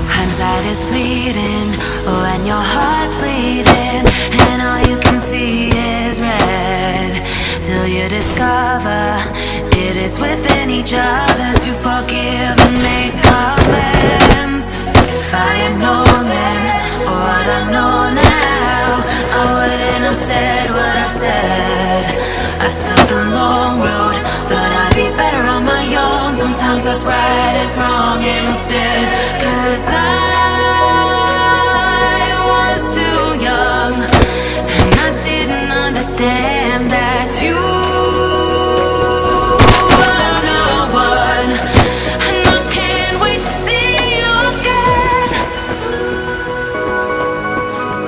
Hindsight is fleeting when your heart's bleeding and all you can see is red, till you discover it is within each other to forgive and make amends. If I had known then what I know now, I wouldn't have said what I said. I took the long road, thought I'd be better on my own. Sometimes what's right is wrong instead, 'cause I was too young and I didn't understand that you were the one, and I can't wait to see you again.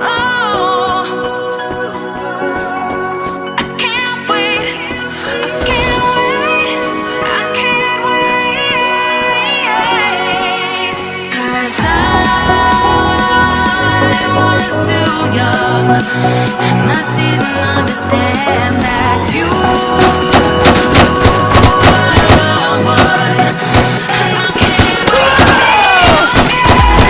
Oh, I can't wait, I can't wait, I can't wait, 'cause I was too young and I didn't understand that you were the one, and I can't wait to see you We'll be right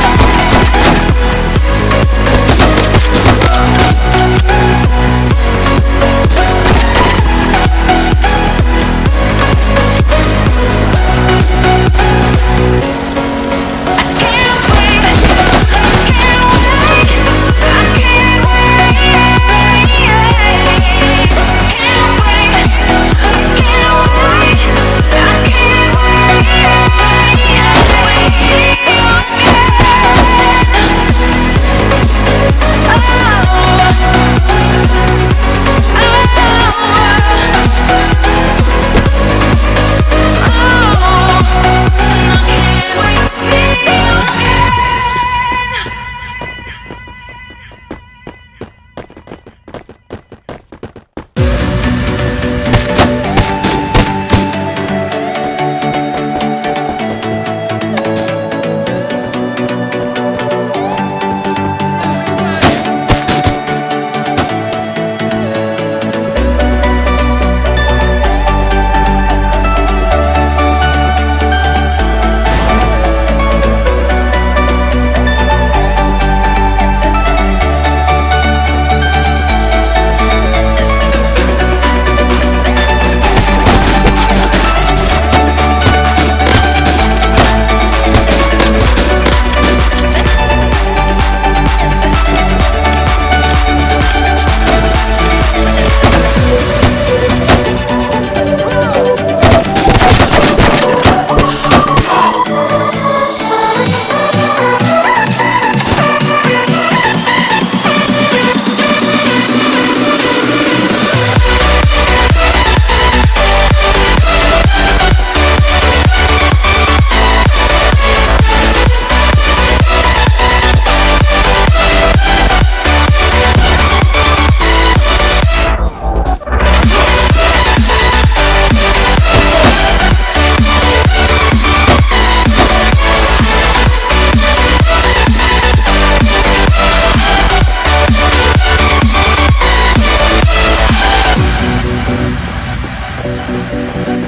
back.